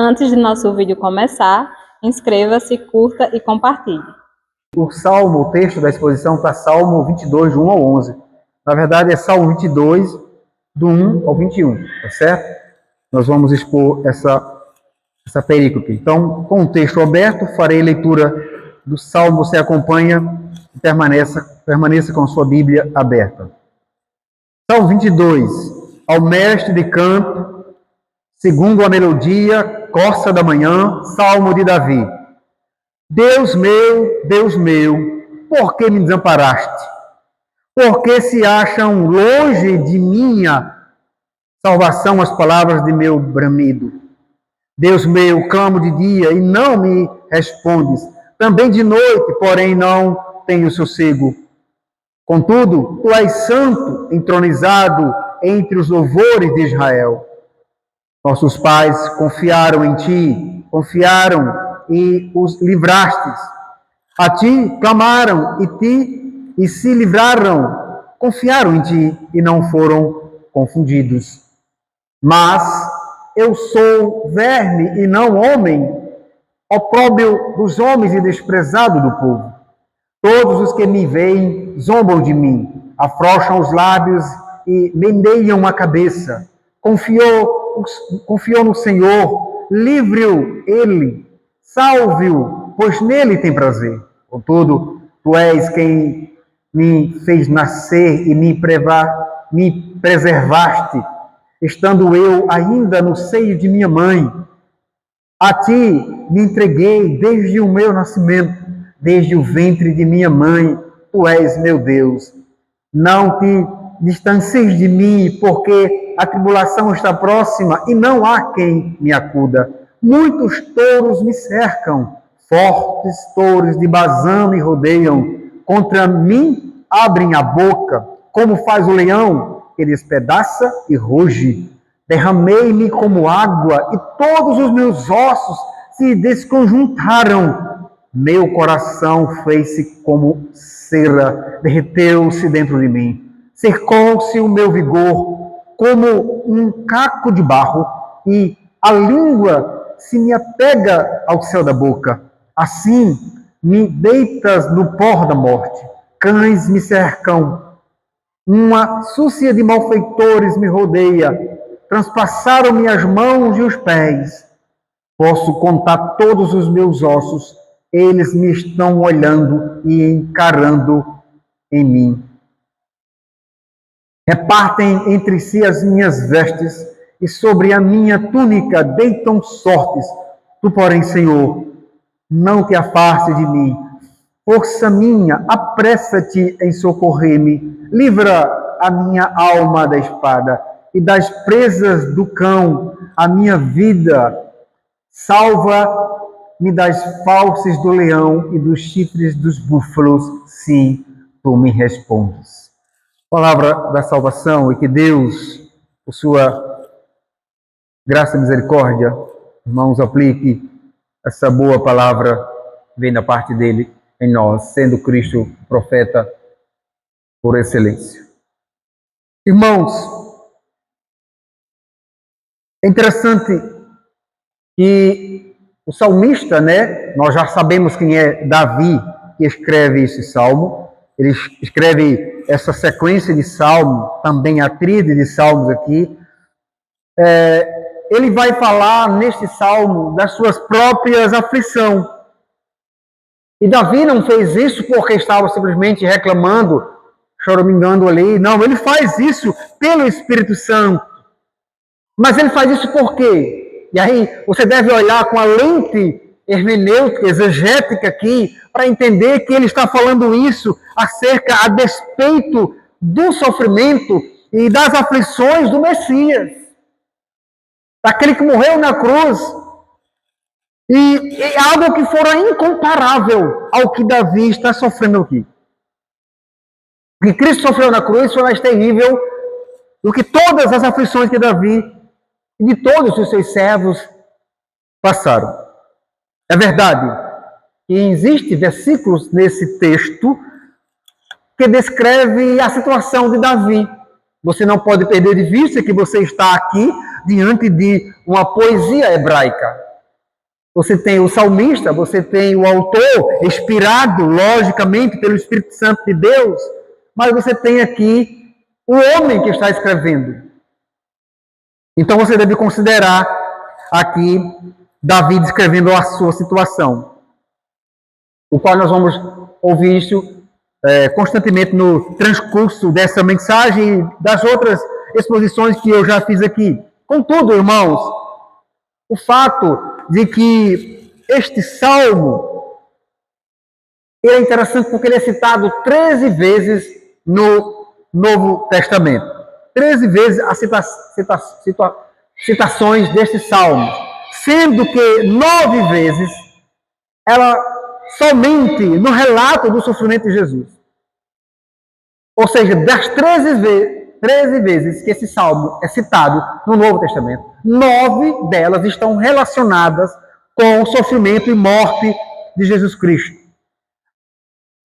Antes de nosso vídeo começar, inscreva-se, curta e compartilhe. O salmo, o texto da exposição está Salmo 22, do 1 ao 11. Na verdade, é Salmo 22, do 1 ao 21, tá certo? Nós vamos expor essa perícope. Então, com o texto aberto, farei leitura do Salmo. Você acompanha e permaneça com a sua Bíblia aberta. Salmo 22. Ao mestre de canto, segundo a melodia, corça da manhã, Salmo de Davi. Deus meu, por que me desamparaste? Por que se acham longe de minha salvação as palavras de meu bramido? Deus meu, clamo de dia e não me respondes. Também de noite, porém, não tenho sossego. Contudo, tu és santo, entronizado entre os louvores de Israel. Nossos pais confiaram em ti, confiaram e os livrastes. A ti clamaram e se livraram, confiaram em ti e não foram confundidos. Mas eu sou verme e não homem, opróbrio dos homens e desprezado do povo. Todos os que me veem zombam de mim, afrouxam os lábios e mendeiam a cabeça. Confiou no Senhor, livre-o ele, salve-o, pois nele tem prazer. Contudo, tu és quem me fez nascer e me preservaste, estando eu ainda no seio de minha mãe. A ti me entreguei desde o meu nascimento, desde o ventre de minha mãe. Tu és meu Deus. Não te distancies de mim, porque a tribulação está próxima e não há quem me acuda. Muitos touros me cercam, fortes touros de Bazã me rodeiam. Contra mim abrem a boca, como faz o leão, que despedaça e ruge. Derramei-me como água e todos os meus ossos se desconjuntaram. Meu coração fez-se como cera, derreteu-se dentro de mim. Cercou-se o meu vigor como um caco de barro e a língua se me apega ao céu da boca. Assim me deitas no pó da morte. Cães me cercam. Uma súcia de malfeitores me rodeia. Transpassaram-me as mãos e os pés. Posso contar todos os meus ossos. Eles me estão olhando e encarando em mim. Repartem entre si as minhas vestes e sobre a minha túnica deitam sortes. Tu, porém, Senhor, não te afaste de mim. Força minha, apressa-te em socorrer-me. Livra a minha alma da espada e das presas do cão, a minha vida. Salva-me das fauces do leão e dos chifres dos búfalos. Sim, tu me respondes. Palavra da salvação, e que Deus, por sua graça e misericórdia, irmãos, aplique essa boa palavra, vem da parte dele em nós, sendo Cristo profeta por excelência. Irmãos, é interessante que o salmista, nós já sabemos quem é Davi que escreve esse salmo. Ele escreve essa sequência de salmos, também a tríade de salmos aqui. Ele vai falar neste salmo das suas próprias aflições. E Davi não fez isso porque estava simplesmente reclamando, choramingando ali. Não, ele faz isso pelo Espírito Santo. Mas ele faz isso por quê? E aí você deve olhar com a lente hermenêutica, exegética aqui, para entender que ele está falando isso a despeito do sofrimento e das aflições do Messias. Daquele que morreu na cruz. E algo que fora incomparável ao que Davi está sofrendo aqui. O que Cristo sofreu na cruz foi mais terrível do que todas as aflições que Davi e de todos os seus servos passaram. É verdade que existem versículos nesse texto que descreve a situação de Davi. Você não pode perder de vista que você está aqui diante de uma poesia hebraica. Você tem o salmista, você tem o autor, inspirado, logicamente, pelo Espírito Santo de Deus, mas você tem aqui o homem que está escrevendo. Então você deve considerar aqui Davi descrevendo a sua situação, o qual nós vamos ouvir isso constantemente no transcurso dessa mensagem e das outras exposições que eu já fiz aqui. Contudo, irmãos, o fato de que este salmo é interessante porque ele é citado 13 vezes no Novo Testamento. 13 vezes as citações deste salmo, sendo que 9 vezes ela somente no relato do sofrimento de Jesus. Ou seja, das 13 vezes que esse salmo é citado no Novo Testamento, 9 delas estão relacionadas com o sofrimento e morte de Jesus Cristo.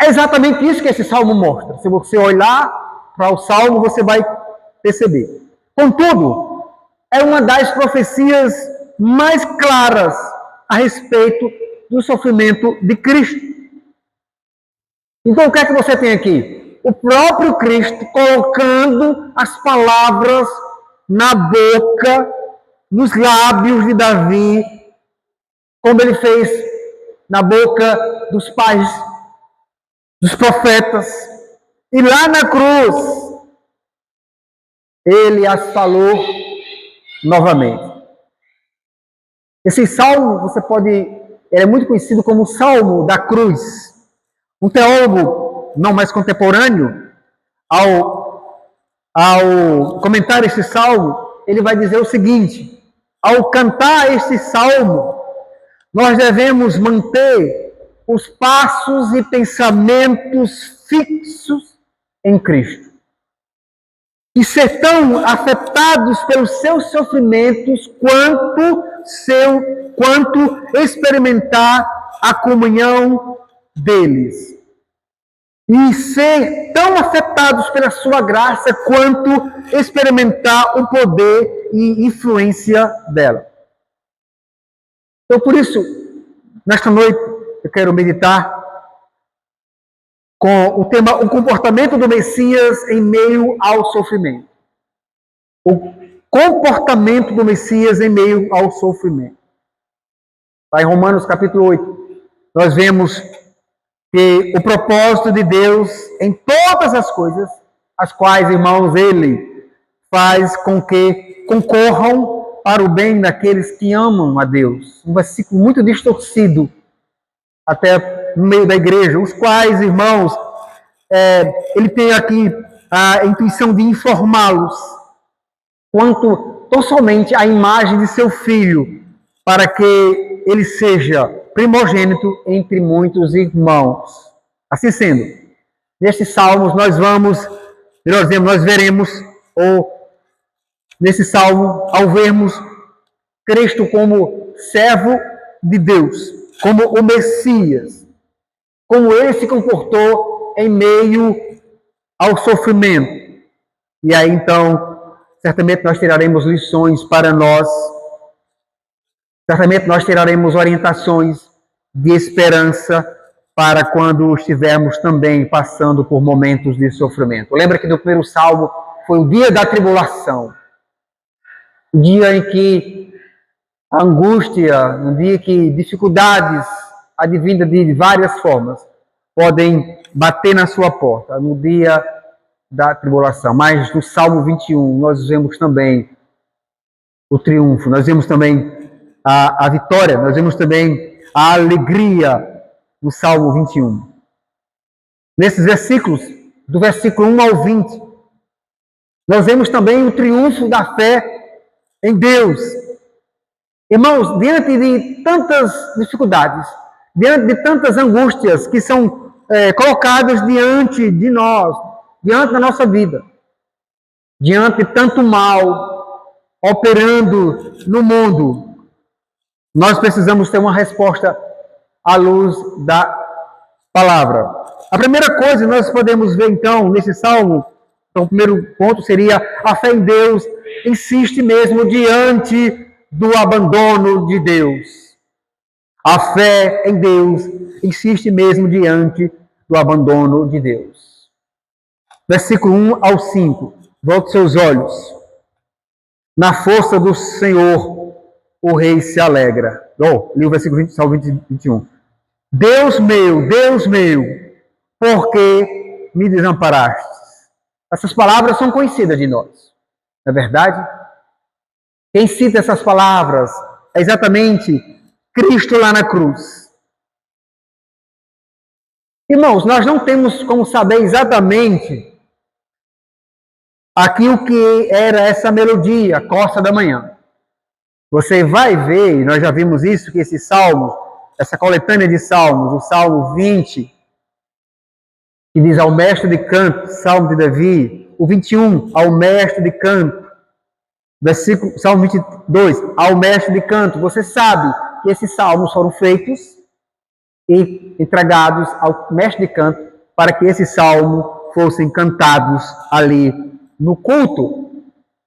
É exatamente isso que esse salmo mostra. Se você olhar para o salmo, você vai perceber. Contudo, é uma das profecias mais claras a respeito do sofrimento de Cristo. Então, o que é que você tem aqui? O próprio Cristo colocando as palavras na boca, nos lábios de Davi, como ele fez na boca dos pais, dos profetas. E lá na cruz, ele as falou novamente. Esse salmo, ele é muito conhecido como o Salmo da Cruz. Um teólogo não mais contemporâneo, ao comentar esse salmo, ele vai dizer o seguinte: ao cantar este salmo, nós devemos manter os passos e pensamentos fixos em Cristo. E ser tão afetados pelos seus sofrimentos quanto experimentar a comunhão deles. E ser tão afetados pela sua graça quanto experimentar o poder e influência dela. Então, por isso, nesta noite, eu quero meditar com o tema o comportamento do Messias em meio ao sofrimento. O comportamento do Messias em meio ao sofrimento. Lá em Romanos capítulo 8, nós vemos que o propósito de Deus em todas as coisas, as quais, irmãos, Ele faz com que concorram para o bem daqueles que amam a Deus. Um versículo muito distorcido, até no meio da igreja, os quais, irmãos, ele tem aqui a intuição de informá-los quanto tão somente à imagem de seu filho, para que ele seja primogênito entre muitos irmãos. Assim sendo, nestes salmos nós veremos, ou nesse salmo, ao vermos Cristo como servo de Deus, como o Messias, como ele se comportou em meio ao sofrimento. E aí, então, certamente nós tiraremos lições para nós, certamente nós tiraremos orientações de esperança para quando estivermos também passando por momentos de sofrimento. Lembra que no primeiro salmo foi o dia da tribulação, o dia em que a angústia, um dia que dificuldades advindas de várias formas podem bater na sua porta, no dia da tribulação. Mas no Salmo 21 nós vemos também o triunfo, nós vemos também a vitória, nós vemos também a alegria no Salmo 21. Nesses versículos, do versículo 1 ao 20, nós vemos também o triunfo da fé em Deus. Irmãos, diante de tantas dificuldades, diante de tantas angústias que são colocadas diante de nós, diante da nossa vida, diante de tanto mal operando no mundo, nós precisamos ter uma resposta à luz da palavra. A primeira coisa que nós podemos ver, então, nesse salmo, então, o primeiro ponto seria a fé em Deus insiste mesmo diante do abandono de Deus. A fé em Deus insiste mesmo diante do abandono de Deus. Versículo 1 ao 5. Volte seus olhos. Na força do Senhor, o rei se alegra. Li o versículo 20 ao 21. Deus meu, por que me desamparaste? Essas palavras são conhecidas de nós, não é verdade? Quem cita essas palavras é exatamente Cristo lá na cruz. Irmãos, nós não temos como saber exatamente aqui o que era essa melodia, Costa da Manhã. Você vai ver, nós já vimos isso, que esse salmo, essa coletânea de salmos, o Salmo 20, que diz ao mestre de canto, Salmo de Davi, o 21, ao mestre de canto, versículo, Salmo 22, ao mestre de canto. Você sabe que esses salmos foram feitos e entregados ao mestre de canto para que esses salmos fossem cantados ali no culto.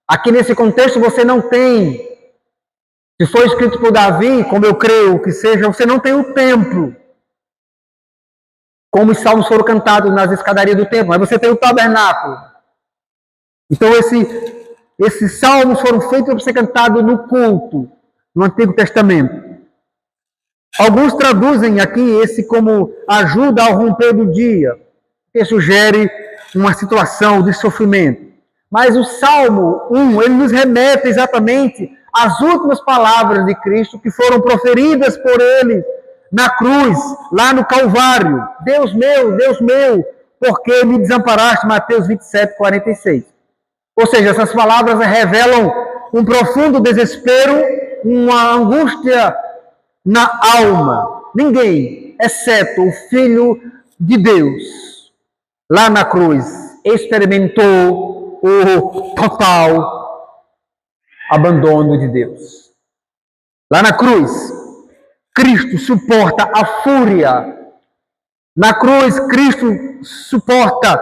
Aqui nesse contexto você não tem, se foi escrito por Davi, como eu creio que seja, você não tem o templo, como os salmos foram cantados nas escadarias do templo, mas você tem o tabernáculo. Então esses salmos foram feitos para ser cantados no culto, no Antigo Testamento. Alguns traduzem aqui esse como ajuda ao romper do dia, que sugere uma situação de sofrimento. Mas o Salmo 1, ele nos remete exatamente às últimas palavras de Cristo que foram proferidas por ele na cruz, lá no Calvário. Deus meu, por que me desamparaste? Mateus 27, 46. Ou seja, essas palavras revelam um profundo desespero, uma angústia na alma. Ninguém, exceto o Filho de Deus, lá na cruz, experimentou o total abandono de Deus. Lá na cruz, Cristo suporta a fúria. Na cruz, Cristo suporta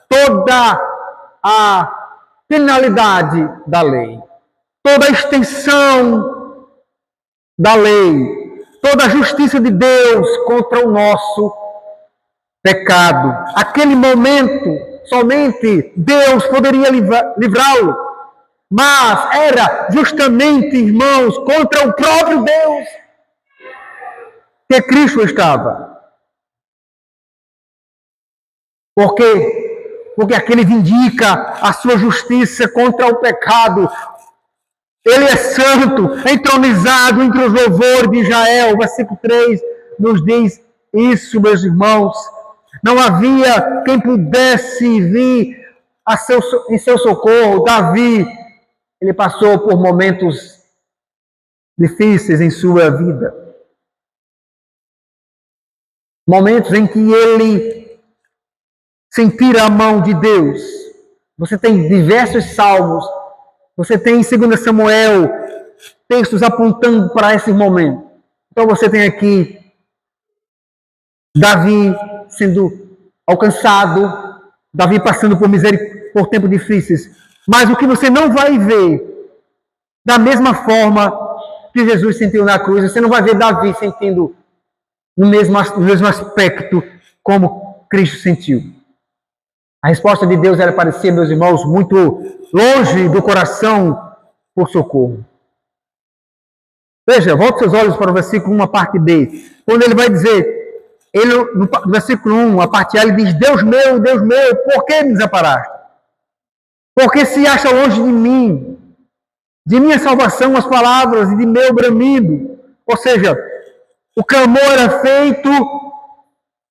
toda a penalidade da lei, toda a extensão da lei, toda a justiça de Deus contra o nosso pecado. Aquele momento, somente Deus poderia livrá-lo, mas era justamente, irmãos, contra o próprio Deus que Cristo estava. Por quê? Porque aquele vindica a sua justiça contra o pecado. Ele é santo, entronizado entre os louvores de Israel. O versículo 3 nos diz isso, meus irmãos. Não havia quem pudesse vir em seu socorro. Davi, ele passou por momentos difíceis em sua vida. Momentos em que ele sentir a mão de Deus. Você tem diversos salmos, você tem em 2 Samuel textos apontando para esse momento. Então você tem aqui Davi sendo alcançado, Davi passando por tempos difíceis. Mas o que você não vai ver, da mesma forma que Jesus sentiu na cruz, você não vai ver Davi sentindo no mesmo aspecto como Cristo sentiu. A resposta de Deus era parecia, meus irmãos, muito longe do coração por socorro. Veja, volte seus olhos para o versículo 1, a parte B. Quando ele vai dizer, no versículo 1, a parte A, ele diz, Deus meu, por que me desamparaste? Porque se acha longe de mim, de minha salvação as palavras e de meu bramido. Ou seja, o clamor era feito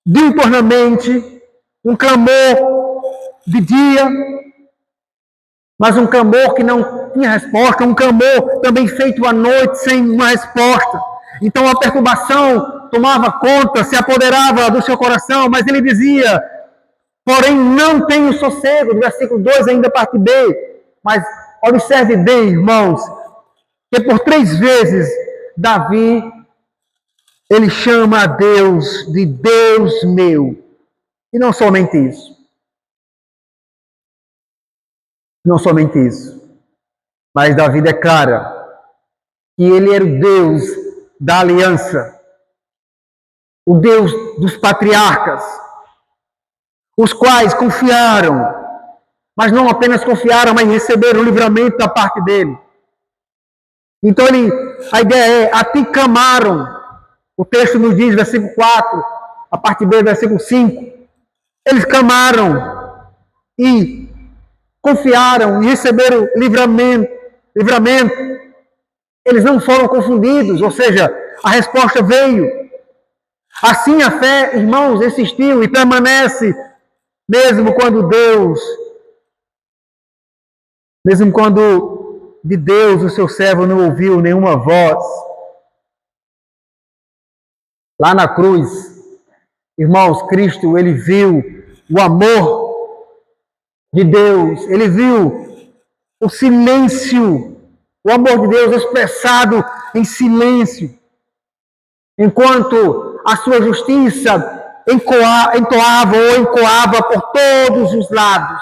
diuturnamente, um clamor de dia, mas um clamor que não tinha resposta, um clamor também feito à noite sem uma resposta. Então a perturbação tomava conta, se apoderava do seu coração, mas ele dizia, porém não tenho sossego, do versículo 2 ainda parte B, mas observe bem, irmãos, que por 3 vezes Davi, ele chama a Deus de Deus meu, e não somente isso. Não somente isso, mas Davi declara que ele era o Deus da aliança, o Deus dos patriarcas, os quais confiaram, mas não apenas confiaram, mas receberam o livramento da parte dele. Então a ideia é, a ti clamaram, o texto nos diz, versículo 4, a parte B, versículo 5, eles clamaram e confiaram e receberam livramento. Eles não foram confundidos, ou seja, a resposta veio. Assim a fé, irmãos, existiu e permanece, mesmo quando de Deus o seu servo não ouviu nenhuma voz. Lá na cruz, irmãos, Cristo, ele viu o amor de Deus, ele viu o silêncio, o amor de Deus expressado em silêncio, enquanto a sua justiça encoava por todos os lados,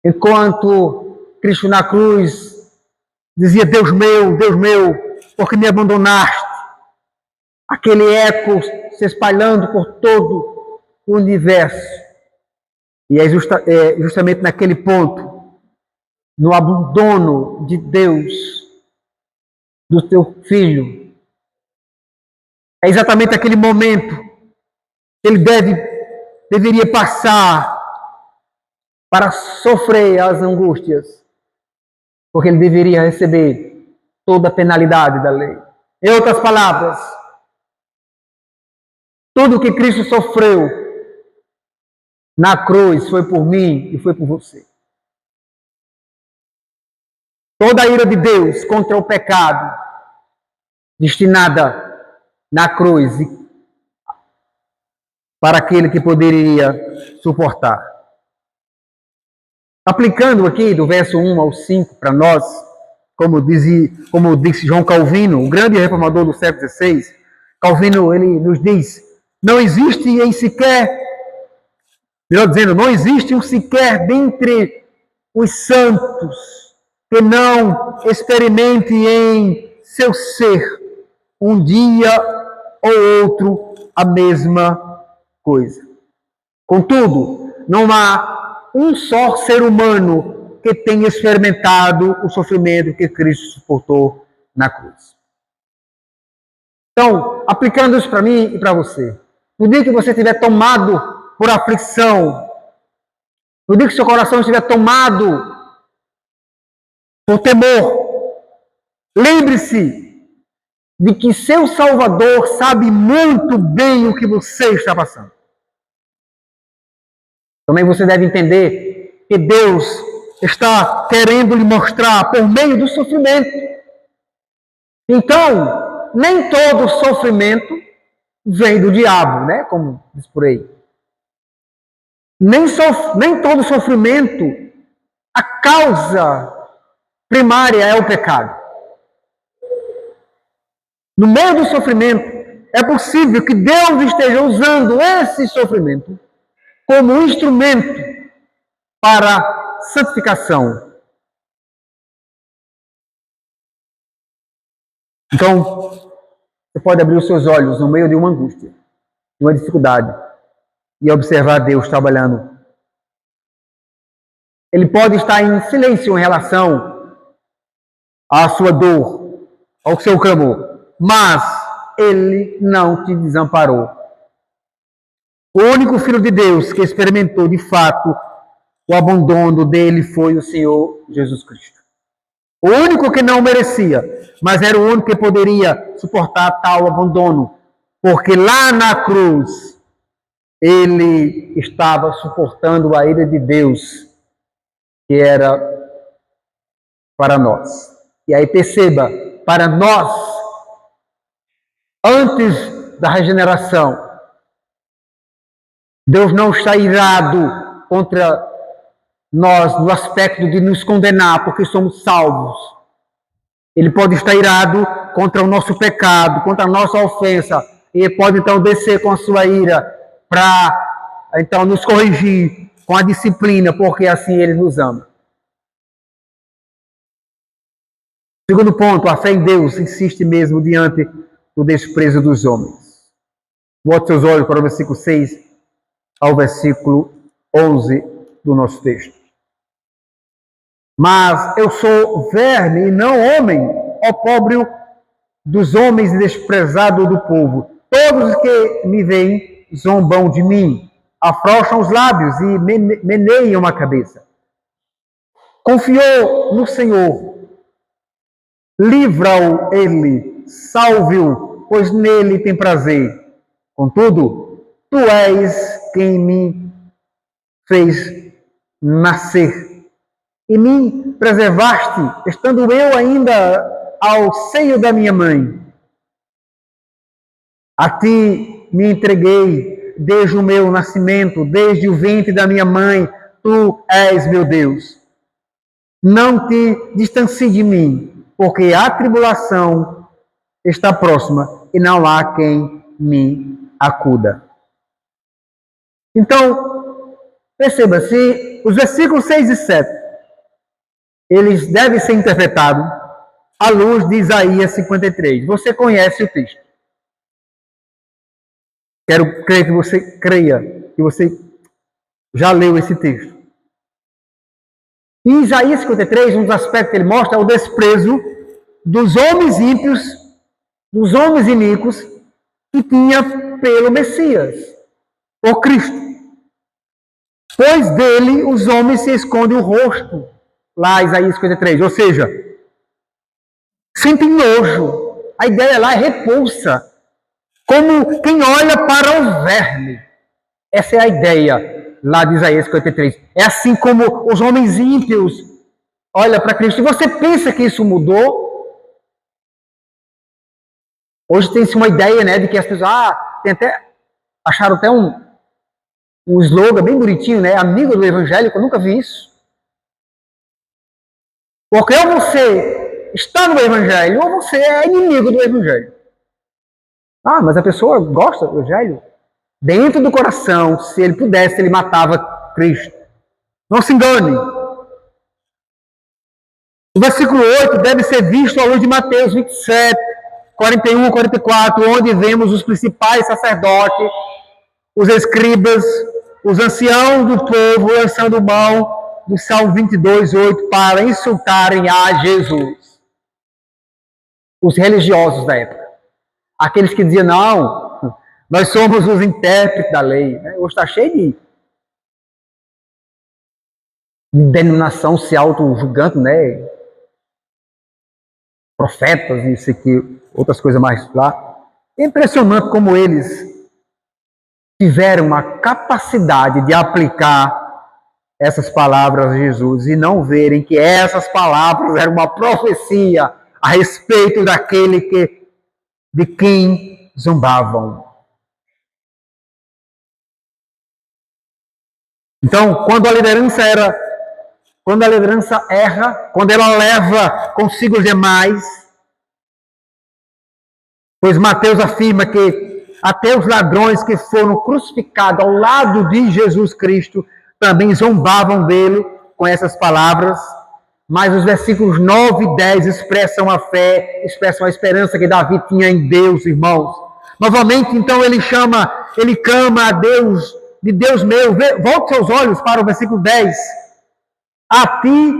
enquanto Cristo na cruz dizia, Deus meu, por que me abandonaste? Aquele eco se espalhando por todo o universo. E é justamente naquele ponto, no abandono de Deus, do teu filho, é exatamente aquele momento que ele deveria passar para sofrer as angústias, porque ele deveria receber toda a penalidade da lei. Em outras palavras, tudo que Cristo sofreu na cruz foi por mim e foi por você. Toda a ira de Deus contra o pecado, destinada na cruz para aquele que poderia suportar. Aplicando aqui do verso 1 ao 5 para nós, como disse João Calvino, o grande reformador do século XVI, Calvino ele nos diz, não existe um sequer dentre os santos que não experimente em seu ser um dia ou outro a mesma coisa. Contudo, não há um só ser humano que tenha experimentado o sofrimento que Cristo suportou na cruz. Então, aplicando isso para mim e para você, no dia que você estiver tomado por aflição, no dia que seu coração estiver tomado por temor, lembre-se de que seu Salvador sabe muito bem o que você está passando. Também você deve entender que Deus está querendo lhe mostrar por meio do sofrimento. Então, nem todo sofrimento vem do diabo, né? Como diz por aí. Nem todo sofrimento, a causa primária é o pecado. No meio do sofrimento, é possível que Deus esteja usando esse sofrimento como um instrumento para santificação. Então, você pode abrir os seus olhos no meio de uma angústia, de uma dificuldade, e observar Deus trabalhando. Ele pode estar em silêncio em relação à sua dor, ao seu clamor, mas Ele não te desamparou. O único Filho de Deus que experimentou de fato o abandono dele foi o Senhor Jesus Cristo. O único que não merecia, mas era o único que poderia suportar tal abandono, porque lá na cruz ele estava suportando a ira de Deus, que era para nós. E aí perceba, para nós, antes da regeneração, Deus não está irado contra nós no aspecto de nos condenar porque somos salvos. Ele pode estar irado contra o nosso pecado, contra a nossa ofensa. E ele pode então descer com a sua ira para então nos corrigir com a disciplina, porque assim ele nos ama. Segundo ponto, a fé em Deus insiste mesmo diante do desprezo dos homens. Volte seus olhos para o versículo 6 ao versículo 11 do nosso texto. Mas eu sou verme e não homem, opróbrio dos homens e desprezado do povo. Todos os que me veem zombam de mim, afrouxam os lábios e meneiam a cabeça. Confiou no Senhor, livra-o ele, salve-o, pois nele tem prazer. Contudo, tu és quem me fez nascer e me preservaste, estando eu ainda ao seio da minha mãe. A ti me entreguei desde o meu nascimento, desde o ventre da minha mãe, tu és meu Deus. Não te distancie de mim, porque a tribulação está próxima e não há quem me acuda. Então, perceba-se, os versículos 6 e 7, eles devem ser interpretados à luz de Isaías 53. Você conhece o texto. Quero crer que você creia, que você já leu esse texto. Em Isaías 53, um dos aspectos que ele mostra é o desprezo dos homens ímpios, dos homens iníquos, que tinha pelo Messias, o Cristo. Pois dele os homens se escondem o rosto. Lá, Isaías 53, ou seja, sentem nojo. A ideia lá é repulsa, como quem olha para o verme. Essa é a ideia lá de Isaías 53. É assim como os homens ímpios olham para Cristo. E você pensa que isso mudou? Hoje tem-se uma ideia, né, de que as pessoas acharam até um slogan bem bonitinho, né? Amigo do evangélico, eu nunca vi isso. Porque ou você está no evangelho, ou você é inimigo do evangelho. Ah, mas a pessoa gosta do evangelho? Dentro do coração, se ele pudesse, ele matava Cristo. Não se engane. O versículo 8 deve ser visto à luz de Mateus 27, 41 e 44, onde vemos os principais sacerdotes, os escribas, os anciãos do povo lançando mão do Salmo 22, 8, para insultarem a Jesus. Os religiosos da época. Aqueles que diziam, não, nós somos os intérpretes da lei. Hoje está cheio de denominação se auto-julgando, né? Profetas e isso aqui, outras coisas mais lá. É impressionante como eles tiveram uma capacidade de aplicar essas palavras de Jesus e não verem que essas palavras eram uma profecia a respeito daquele de quem zombavam. Então, quando a liderança erra, quando ela leva consigo os demais, pois Mateus afirma que até os ladrões que foram crucificados ao lado de Jesus Cristo também zombavam dele com essas palavras, mas os versículos 9 e 10 expressam a fé, expressam a esperança que Davi tinha em Deus, irmãos. Novamente, então, ele clama a Deus, de Deus meu. Volte seus olhos para o versículo 10. A ti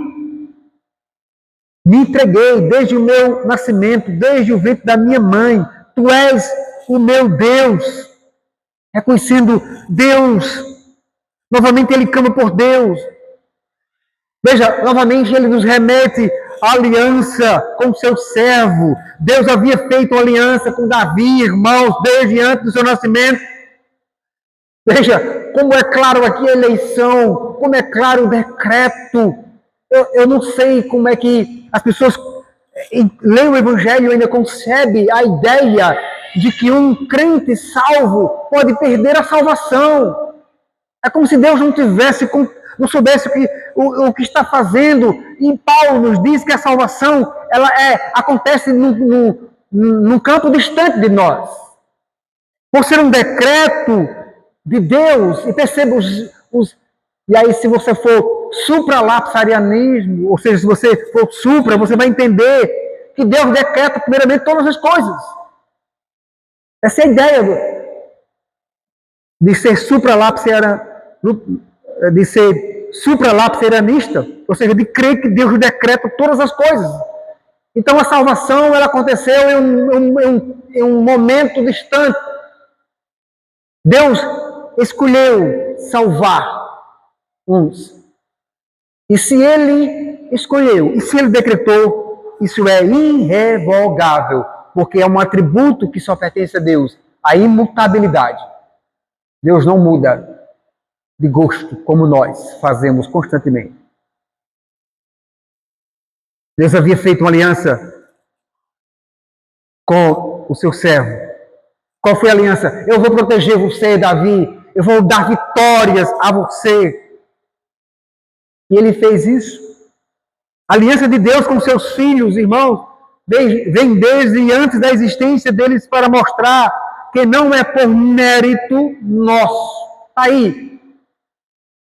me entreguei desde o meu nascimento, desde o ventre da minha mãe. Tu és o meu Deus. Reconhecendo Deus. Novamente ele clama por Deus. Veja, novamente ele nos remete à aliança com seu servo. Deus havia feito uma aliança com Davi, irmãos, desde antes do seu nascimento. Veja, como é claro aqui a eleição, como é claro o decreto. Eu não sei como é que as pessoas leem o Evangelho e ainda concebem a ideia de que um crente salvo pode perder a salvação. É como se Deus não soubesse o que está fazendo. E Paulo nos diz que a salvação acontece num campo distante de nós. Por ser um decreto de Deus, e perceba e aí se você for supralapsarianismo, ou seja, se você for supra, você vai entender que Deus decreta primeiramente todas as coisas. Essa é a ideia. de ser supralapsarianista, ou seja, de crer que Deus decreta todas as coisas. Então a salvação ela aconteceu em um momento distante. Deus escolheu salvar uns. E se Ele escolheu, e se Ele decretou, isso é irrevogável, porque é um atributo que só pertence a Deus, a imutabilidade. Deus não muda de gosto, como nós fazemos constantemente. Deus havia feito uma aliança com o seu servo. Qual foi a aliança? Eu vou proteger você, Davi. Eu vou dar vitórias a você. E ele fez isso. A aliança de Deus com seus filhos, irmãos, vem desde antes da existência deles para mostrar que não é por mérito nosso. Aí,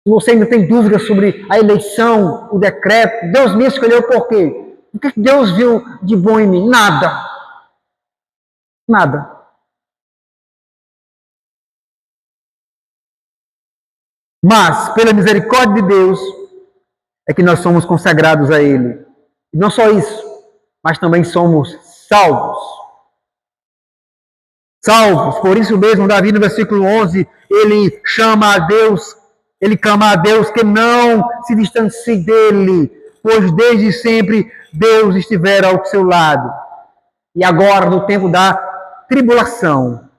se você ainda tem dúvidas sobre a eleição, o decreto, Deus me escolheu por quê? O que Deus viu de bom em mim? Nada. Nada. Mas, pela misericórdia de Deus, é que nós somos consagrados a Ele. E não só isso, mas também somos salvos. Salvos. Por isso mesmo, Davi, no versículo 11, ele chama a Deus, ele clama a Deus que não se distancie dele, pois desde sempre Deus estivera ao seu lado. E agora, no tempo da tribulação,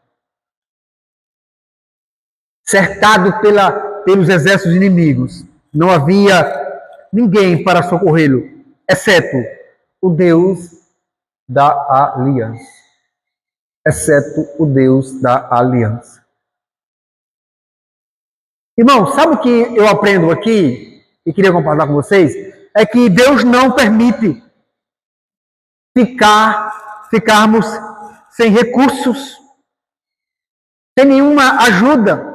cercado pelos exércitos inimigos, não havia ninguém para socorrê-lo, exceto o Deus da aliança. Exceto o Deus da aliança. Irmão, sabe o que eu aprendo aqui, e queria compartilhar com vocês? É que Deus não permite ficarmos sem recursos, sem nenhuma ajuda,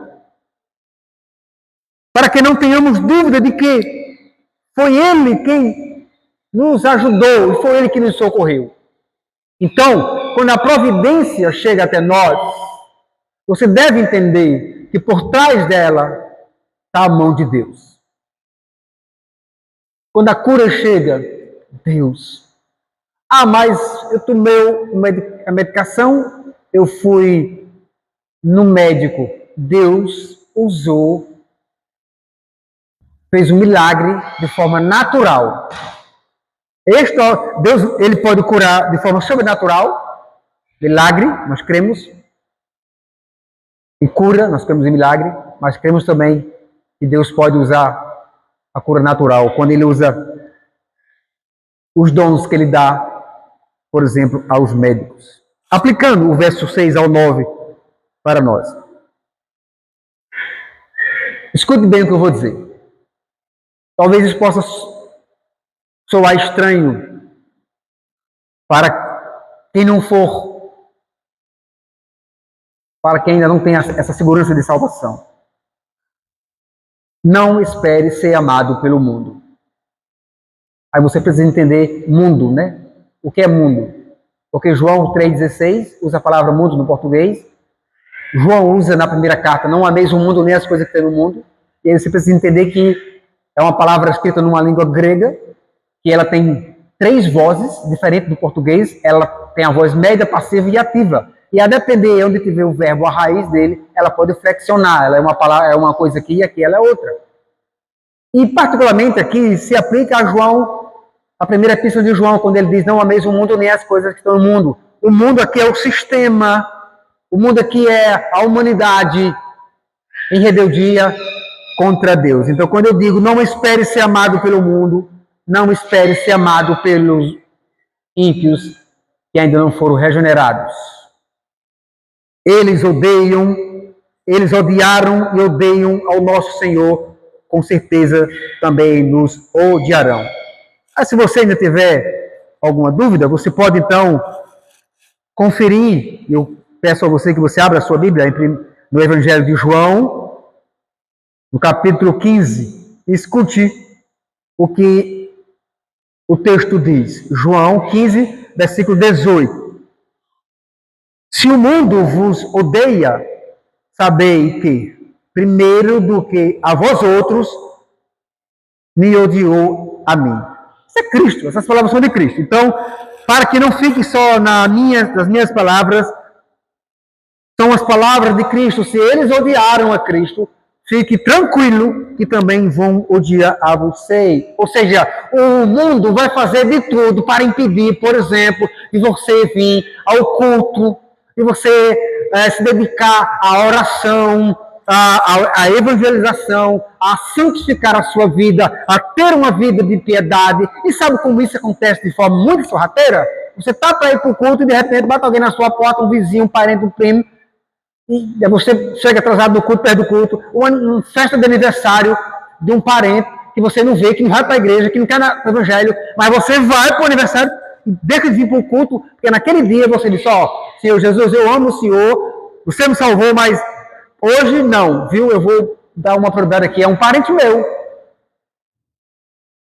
para que não tenhamos dúvida de que foi Ele quem nos ajudou e foi Ele que nos socorreu. Então, quando a providência chega até nós, você deve entender que por trás dela está a mão de Deus. Quando a cura chega, Deus. Ah, mas eu tomei a medicação, eu fui no médico. Deus usou, fez um milagre de forma natural. Deus, ele pode curar de forma sobrenatural, milagre, nós cremos. Em cura, nós cremos em milagre, mas cremos também que Deus pode usar a cura natural, quando Ele usa os dons que Ele dá, por exemplo, aos médicos. Aplicando o verso 6 ao 9 para nós. Escute bem o que eu vou dizer. Talvez isso possa soar estranho para quem não for, para quem ainda não tem essa segurança de salvação. Não espere ser amado pelo mundo. Aí você precisa entender mundo, né? O que é mundo? Porque João 3,16 usa a palavra mundo no português. João usa na primeira carta, não ameis o mundo nem as coisas que tem no mundo. E aí você precisa entender que é uma palavra escrita numa língua grega, que ela tem 3 vozes, diferente do português. Ela tem a voz média, passiva e ativa. E a depender de onde tiver o verbo, a raiz dele, ela pode flexionar. Ela é uma palavra, é uma coisa aqui e aqui ela é outra. E particularmente aqui se aplica a João, a primeira epístola de João, quando ele diz: não ameis o mundo nem as coisas que estão no mundo. O mundo aqui é o sistema, o mundo aqui é a humanidade em rebeldia contra Deus. Então, quando eu digo não espere ser amado pelo mundo, não espere ser amado pelos ímpios que ainda não foram regenerados. Eles odiaram e odeiam ao nosso Senhor, com certeza também nos odiarão. Mas se você ainda tiver alguma dúvida, você pode então conferir. Eu peço a você que você abra a sua Bíblia no Evangelho de João, no capítulo 15, e escute o que o texto diz. João 15, versículo 18. Se o mundo vos odeia, sabei que, primeiro do que a vós outros, me odiou a mim. Isso é Cristo, essas palavras são de Cristo. Então, para que não fique só nas minhas palavras, são as palavras de Cristo. Se eles odiaram a Cristo, fique tranquilo que também vão odiar a você. Ou seja, o mundo vai fazer de tudo para impedir, por exemplo, de você vir ao culto, de você se dedicar à oração, à evangelização, a santificar a sua vida, a ter uma vida de piedade. E sabe como isso acontece de forma muito sorrateira? Você está para ir para o culto e de repente bate alguém na sua porta, um vizinho, um parente, um primo, e você chega atrasado do culto, perto do culto, uma festa de aniversário de um parente que você não vê, que não vai para a igreja, que não quer no evangelho, mas você vai para o aniversário e deixa de vir para o culto, porque naquele dia você diz, Senhor Jesus, eu amo o Senhor, você me salvou, mas hoje não, viu? Eu vou dar uma prioridade aqui, é um parente meu.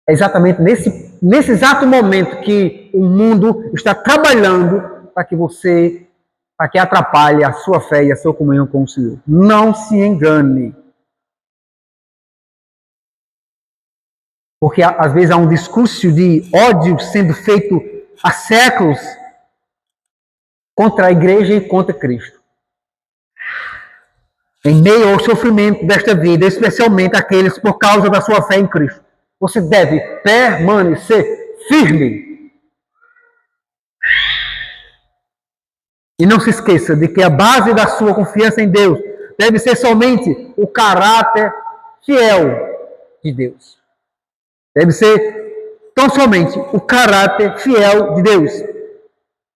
É exatamente nesse exato momento que o mundo está trabalhando para que atrapalhe a sua fé e a sua comunhão com o Senhor. Não se engane. Porque às vezes há um discurso de ódio sendo feito há séculos contra a igreja e contra Cristo. Em meio ao sofrimento desta vida, especialmente aqueles por causa da sua fé em Cristo, você deve permanecer firme. E não se esqueça de que a base da sua confiança em Deus deve ser somente o caráter fiel de Deus. Deve ser tão somente o caráter fiel de Deus.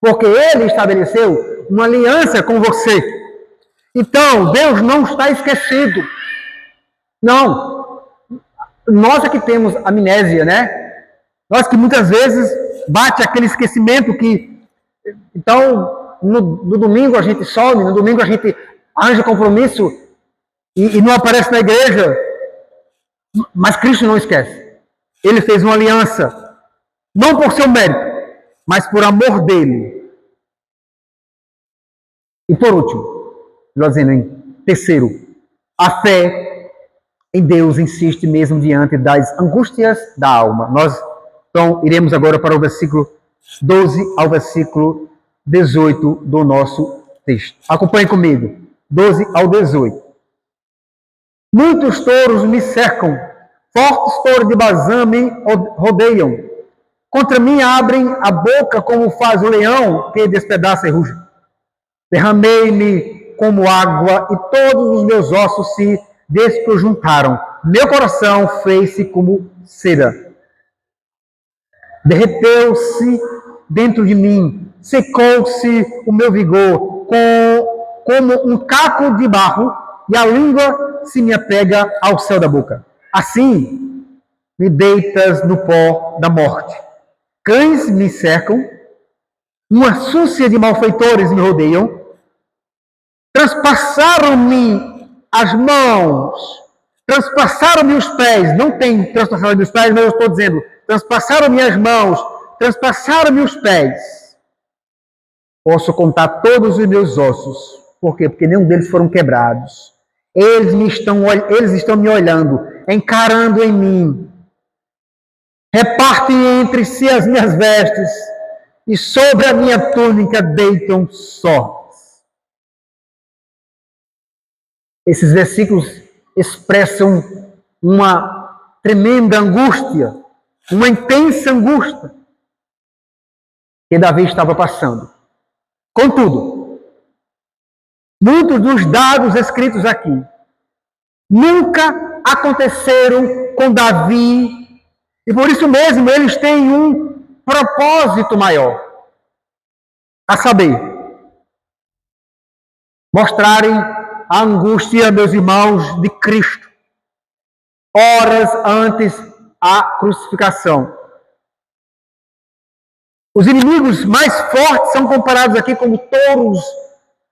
Porque Ele estabeleceu uma aliança com você. Então, Deus não está esquecido. Não. Nós é que temos amnésia, né? Nós que muitas vezes bate aquele esquecimento que... Então, no domingo a gente some, no domingo a gente arranja compromisso e não aparece na igreja. Mas Cristo não esquece. Ele fez uma aliança, não por seu mérito, mas por amor dele. E por último, dizendo em terceiro, a fé em Deus insiste mesmo diante das angústias da alma. Nós, então, iremos agora para o versículo 12 ao versículo 18 do nosso texto. Acompanhe comigo, 12 ao 18. Muitos touros me cercam, fortes touros de Bazã me rodeiam. Contra mim abrem a boca como faz o leão que despedaça e ruge. Derramei-me como água e todos os meus ossos se desconjuntaram. Meu coração fez-se como cera. Derreteu-se dentro de mim, secou-se o meu vigor como um caco de barro e a língua se me apega ao céu da boca. Assim, me deitas no pó da morte. Cães me cercam, uma súcia de malfeitores me rodeiam, transpassaram-me as mãos, transpassaram-me os pés, não tem transpassaram-me os pés, mas eu estou dizendo, transpassaram-me as mãos, transpassaram-me os pés. Posso contar todos os meus ossos. Por quê? Porque nenhum deles foram quebrados. Eles estão me olhando, encarando em mim. Repartem entre si as minhas vestes e sobre a minha túnica deitam sortes. Esses versículos expressam uma tremenda angústia, uma intensa angústia que Davi estava passando. Contudo, muitos dos dados escritos aqui nunca aconteceram com Davi, e por isso mesmo eles têm um propósito maior, a saber, mostrarem a angústia, meus irmãos, de Cristo, horas antes da crucificação. Os inimigos mais fortes são comparados aqui como touros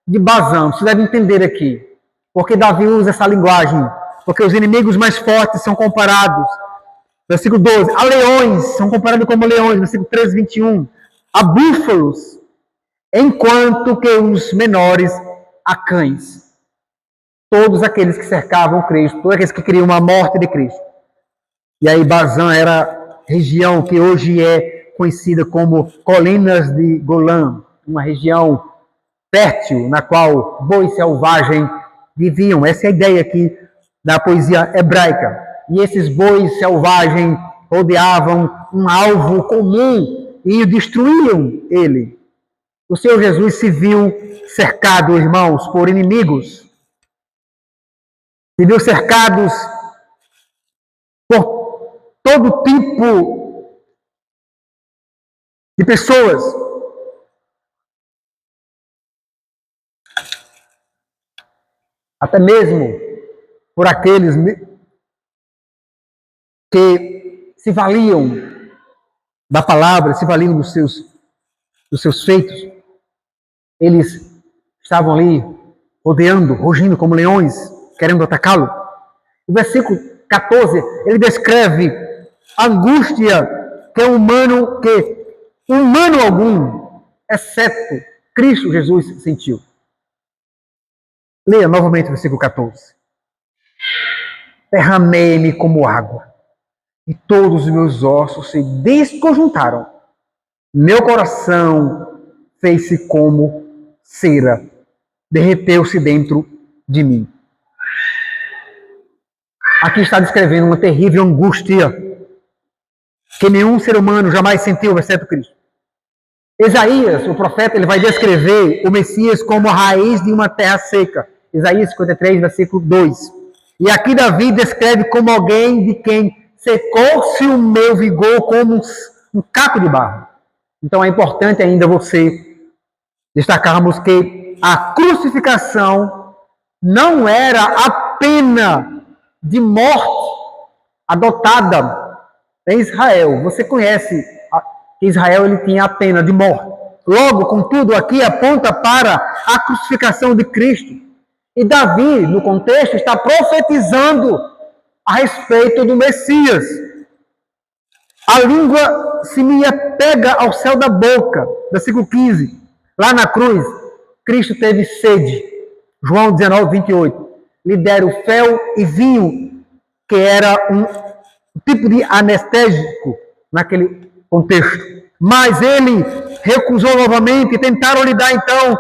de Bazã. Você deve entender aqui, porque Davi usa essa linguagem, porque os inimigos mais fortes são comparados, versículo 12, a leões, são comparados como leões, versículo 13, 21, a búfalos, enquanto que os menores a cães. todos aqueles que cercavam Cristo, todos aqueles que queriam a morte de Cristo. E aí Bazã era a região que hoje é conhecida como Colinas de Golã, uma região fértil na qual bois selvagens viviam. Essa é a ideia aqui da poesia hebraica. E esses bois selvagens rodeavam um alvo comum e destruíam ele. O Senhor Jesus se viu cercado, irmãos, por inimigos. Se viu cercados por todo tipo de pessoas. Até mesmo por aqueles que se valiam da palavra, se valiam dos seus feitos. Eles estavam ali rodeando, rugindo como leões, querendo atacá-lo. O versículo 14, ele descreve a angústia que humano algum, exceto Cristo Jesus, sentiu. Leia novamente o versículo 14. Derramei-me como água, e todos os meus ossos se desconjuntaram. Meu coração fez-se como cera, derreteu-se dentro de mim. Aqui está descrevendo uma terrível angústia que nenhum ser humano jamais sentiu, exceto Cristo. Isaías, o profeta, ele vai descrever o Messias como a raiz de uma terra seca. Isaías 53, versículo 2. E aqui Davi descreve como alguém de quem secou-se o meu vigor como um caco de barro. Então é importante ainda você destacarmos que a crucificação não era a pena de morte adotada em Israel. Você conhece que Israel ele tinha a pena de morte. Logo, contudo, aqui aponta para a crucificação de Cristo. E Davi, no contexto, está profetizando a respeito do Messias. A língua se me apega ao céu da boca. Versículo 15. Lá na cruz, Cristo teve sede. João 19, 28. Lhe deram fel e vinho, que era um tipo de anestésico naquele contexto. Mas ele recusou novamente e tentaram lhe dar então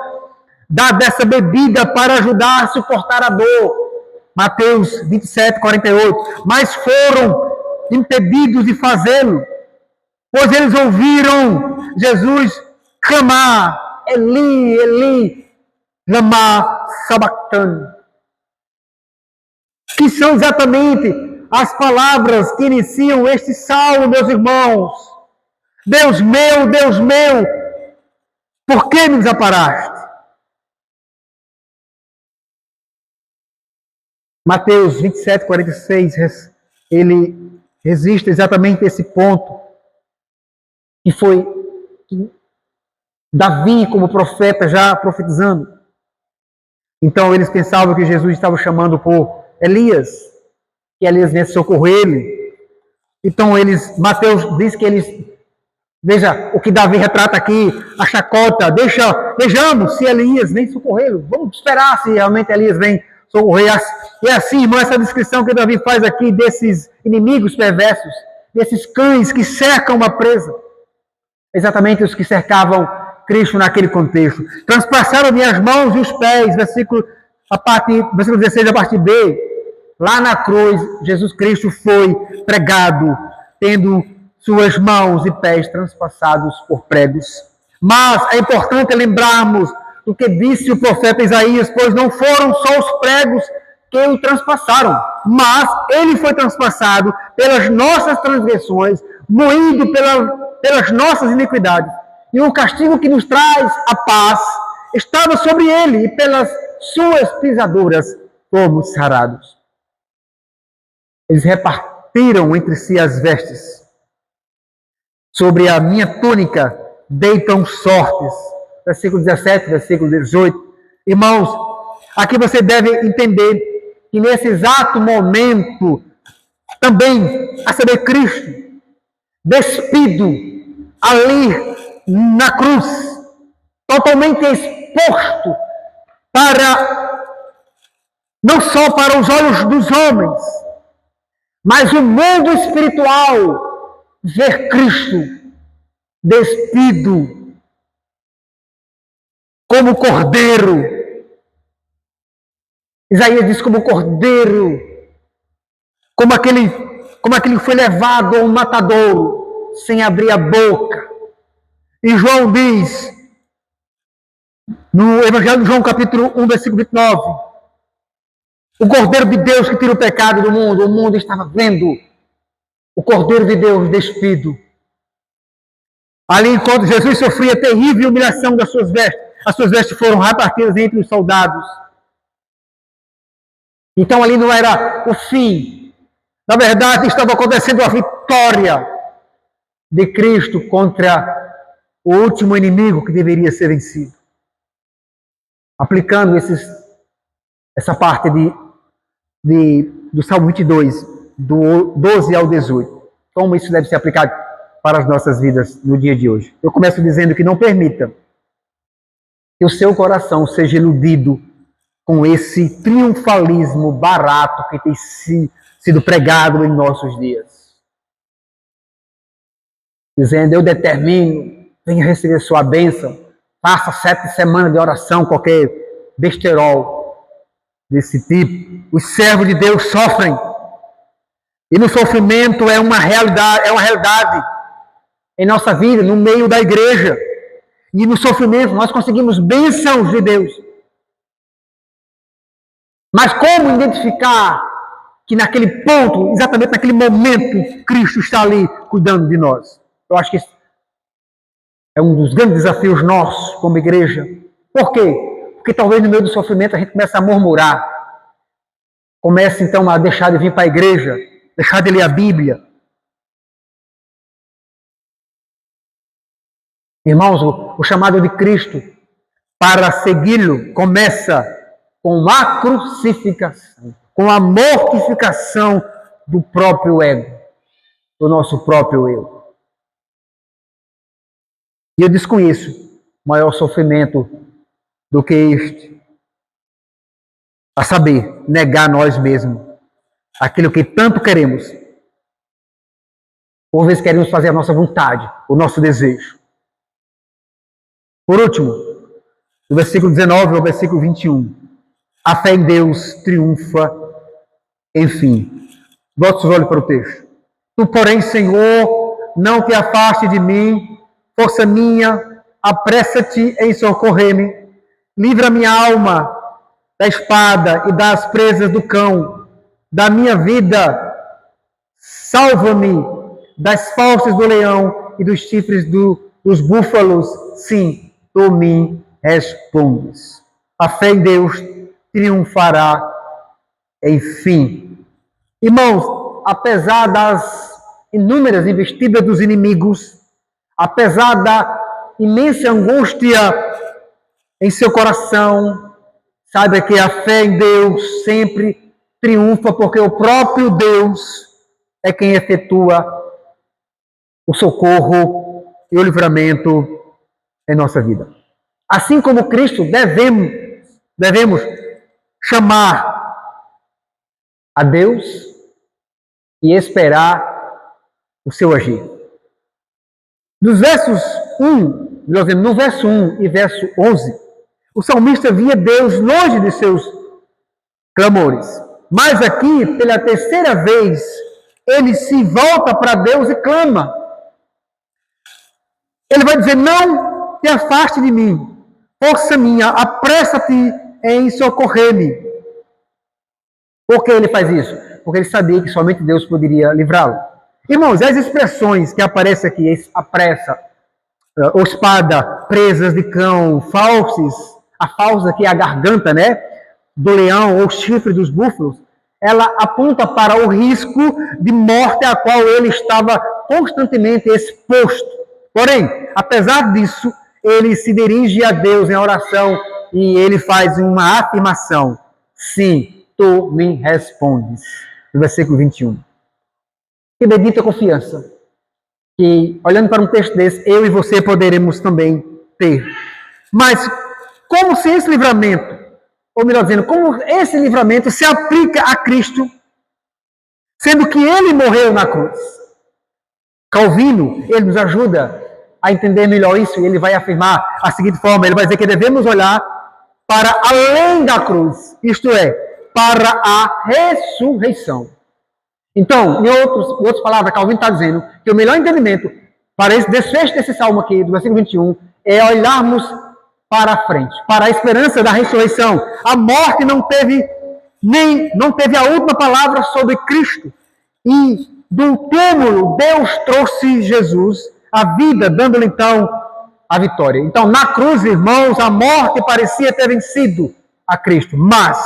dessa bebida para ajudar a suportar a dor. Mateus 27, 48. Mas foram impedidos de fazê-lo, pois eles ouviram Jesus clamar: Eli, Eli, lama sabachthani. Que são exatamente as palavras que iniciam este salmo, meus irmãos. Deus meu, por que me desamparaste? Mateus 27, 46, ele resiste exatamente a esse ponto, que foi Davi, como profeta, já profetizando. Então eles pensavam que Jesus estava chamando por Elias, que Elias vinha socorrer ele. Então Mateus diz que eles, veja o que Davi retrata aqui, a chacota, vejamos se Elias vem socorrê-lo, vamos esperar se realmente Elias vem socorrer. E assim, irmão, essa descrição que Davi faz aqui desses inimigos perversos, desses cães que cercam uma presa, exatamente os que cercavam Cristo naquele contexto. Transpassaram-me as mãos e os pés, versículo 16, a parte B. Lá na cruz, Jesus Cristo foi pregado, tendo suas mãos e pés transpassados por pregos. Mas é importante lembrarmos do que disse o profeta Isaías, pois não foram só os pregos que o transpassaram, mas ele foi transpassado pelas nossas transgressões, moído pelas nossas iniquidades. E o castigo que nos traz a paz estava sobre ele, e pelas suas pisaduras fomos sarados. Eles repartiram entre si as vestes. Sobre a minha túnica deitam sortes. Versículo 17, versículo 18. Irmãos, aqui você deve entender que nesse exato momento, também, a saber, Cristo, despido ali na cruz, totalmente exposto para não só para os olhos dos homens, mas o mundo espiritual ver Cristo despido como cordeiro. Isaías diz como cordeiro, como aquele foi levado a um matadouro sem abrir a boca. E João diz, no Evangelho de João, capítulo 1, versículo 29, o Cordeiro de Deus que tira o pecado do mundo, o mundo estava vendo o Cordeiro de Deus despido. Ali, enquanto Jesus sofria terrível humilhação das suas vestes, as suas vestes foram repartidas entre os soldados. Então ali não era o fim. Na verdade, estava acontecendo a vitória de Cristo contra o último inimigo que deveria ser vencido. Aplicando essa parte do Salmo 22, do 12 ao 18. Como isso deve ser aplicado para as nossas vidas no dia de hoje. Eu começo dizendo que não permita que o seu coração seja iludido com esse triunfalismo barato que tem sido pregado em nossos dias. Dizendo, eu determino, venha receber sua bênção, faça 7 semanas de oração, qualquer besterol desse tipo. Os servos de Deus sofrem. E no sofrimento é uma realidade em nossa vida, no meio da igreja. E no sofrimento nós conseguimos bênçãos de Deus. Mas como identificar que naquele ponto, exatamente naquele momento, Cristo está ali cuidando de nós? Eu acho que esse é um dos grandes desafios nossos como igreja. Por quê? Porque talvez no meio do sofrimento a gente comece a murmurar. Comece então a deixar de vir para a igreja, deixar de ler a Bíblia. Irmãos, o chamado de Cristo para segui-lo começa com a crucificação, com a mortificação do próprio ego, do nosso próprio eu. E eu desconheço maior sofrimento do que este, a saber, negar nós mesmos aquilo que tanto queremos. Por vezes queremos fazer a nossa vontade, o nosso desejo. Por último, do versículo 19 ao versículo 21, a fé em Deus triunfa, enfim. Bote os olhos para o texto. Tu, porém, Senhor, não te afaste de mim, força minha, apressa-te em socorrer-me, livra minha alma da espada e das presas do cão, da minha vida, salva-me das fauces do leão e dos chifres dos búfalos, sim, tu me respondes. A fé em Deus triunfará, enfim. Irmãos, apesar das inúmeras investidas dos inimigos, apesar da imensa angústia em seu coração, saiba que a fé em Deus sempre triunfa, porque o próprio Deus é quem efetua o socorro e o livramento em nossa vida. Assim como Cristo, devemos chamar a Deus e esperar o seu agir. No verso 1 e verso 11, o salmista via Deus longe de seus clamores. Mas aqui, pela terceira vez, ele se volta para Deus e clama. Ele vai dizer, não te afaste de mim, força minha, apressa-te em socorrer-me. Por que ele faz isso? Porque ele sabia que somente Deus poderia livrá-lo. Irmãos, as expressões que aparecem aqui, apressa, ou espada, presas de cão, fauces, a fauce aqui é a garganta, né, do leão, ou chifre dos búfalos, ela aponta para o risco de morte a qual ele estava constantemente exposto. Porém, apesar disso, ele se dirige a Deus em oração e ele faz uma afirmação. Sim, tu me respondes. No versículo 21. Que bendita confiança que, olhando para um texto desse, eu e você poderemos também ter. Mas, como se esse livramento ou melhor dizendo, como esse livramento se aplica a Cristo, sendo que ele morreu na cruz. Calvino, ele nos ajuda a entender melhor isso, e ele vai afirmar a seguinte forma, ele vai dizer que devemos olhar para além da cruz, isto é, para a ressurreição. Então, em outras palavras, Calvino está dizendo que o melhor entendimento para esse desfecho desse salmo aqui, do versículo 21, é olharmos para a frente, para a esperança da ressurreição. A morte não teve a última palavra sobre Cristo. E do túmulo, Deus trouxe Jesus à vida, dando-lhe então a vitória. Então, na cruz, irmãos, a morte parecia ter vencido a Cristo, mas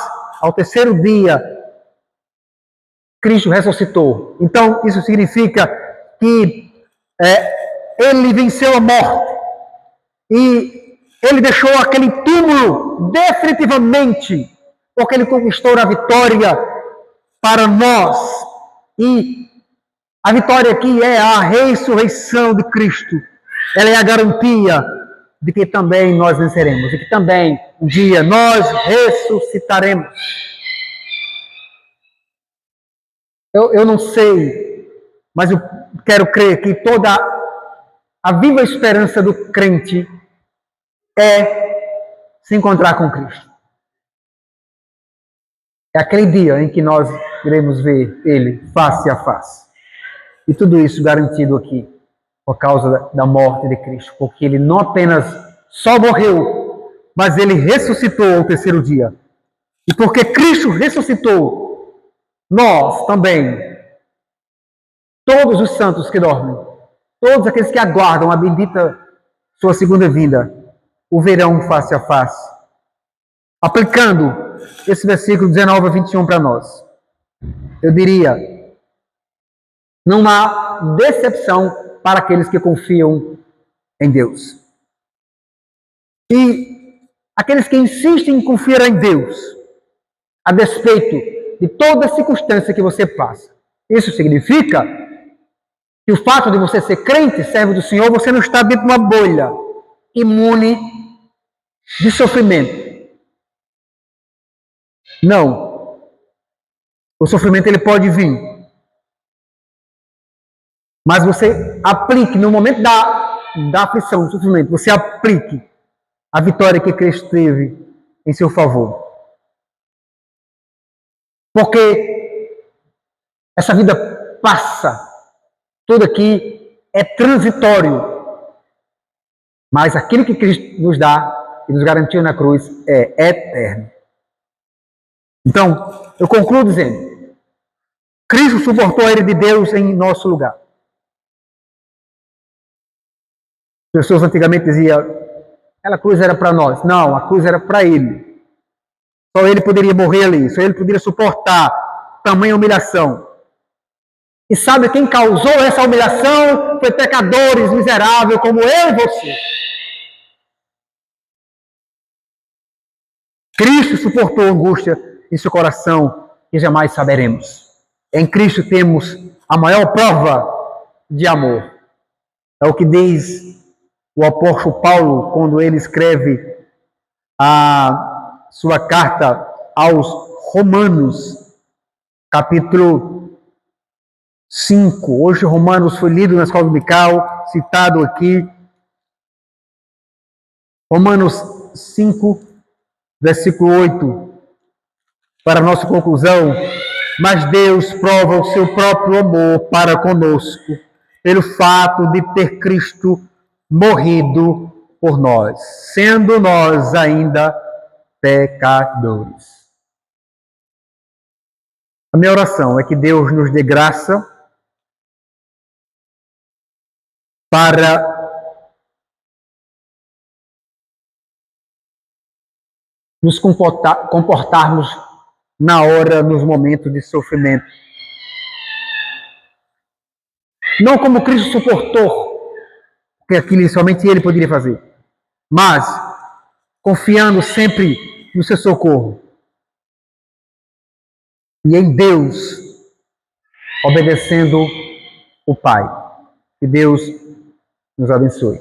ao terceiro dia, Cristo ressuscitou. Então, isso significa que ele venceu a morte e ele deixou aquele túmulo definitivamente, porque ele conquistou a vitória para nós. E a vitória aqui é a ressurreição de Cristo. Ela é a garantia de que também nós venceremos, e que também um dia nós ressuscitaremos. Eu não sei, mas eu quero crer que toda a viva esperança do crente é se encontrar com Cristo. É aquele dia em que nós iremos ver Ele face a face. E tudo isso garantido aqui por causa da morte de Cristo, porque Ele não apenas só morreu, mas Ele ressuscitou ao terceiro dia. E porque Cristo ressuscitou, nós também, todos os santos que dormem, todos aqueles que aguardam a bendita sua segunda vinda, o verão face a face. Aplicando esse versículo 19 a 21 para nós, eu diria, não há decepção para aqueles que confiam em Deus. E aqueles que insistem em confiar em Deus, a despeito de toda circunstância que você passa, isso significa que o fato de você ser crente, servo do Senhor, você não está dentro de uma bolha imune de sofrimento. Não. O sofrimento ele pode vir. Mas você aplique, no momento da aflição, do sofrimento, você aplique a vitória que Cristo teve em seu favor. Porque essa vida passa. Tudo aqui é transitório. Mas aquilo que Cristo nos dá e nos garantiu na cruz é eterno. Então, eu concluo dizendo, Cristo suportou a ira de Deus em nosso lugar. As pessoas antigamente diziam, aquela cruz era para nós. Não, a cruz era para Ele. Só Ele poderia morrer ali, só Ele poderia suportar tamanha humilhação. E sabe quem causou essa humilhação? Foi pecadores, miseráveis, como eu e você. Cristo suportou a angústia em seu coração que jamais saberemos. Em Cristo temos a maior prova de amor. É o que diz o apóstolo Paulo quando ele escreve a sua carta aos Romanos, capítulo 5. Hoje Romanos foi lido na escola dominical, citado aqui. Romanos 5, versículo 8. Para a nossa conclusão, mas Deus prova o seu próprio amor para conosco, pelo fato de ter Cristo morrido por nós, sendo nós ainda pecadores. A minha oração é que Deus nos dê graça para nos comportarmos na hora, nos momentos de sofrimento. Não como Cristo suportou, porque aquilo somente Ele poderia fazer, mas confiando sempre no seu socorro. E em Deus, obedecendo o Pai. Que Deus nos abençoe.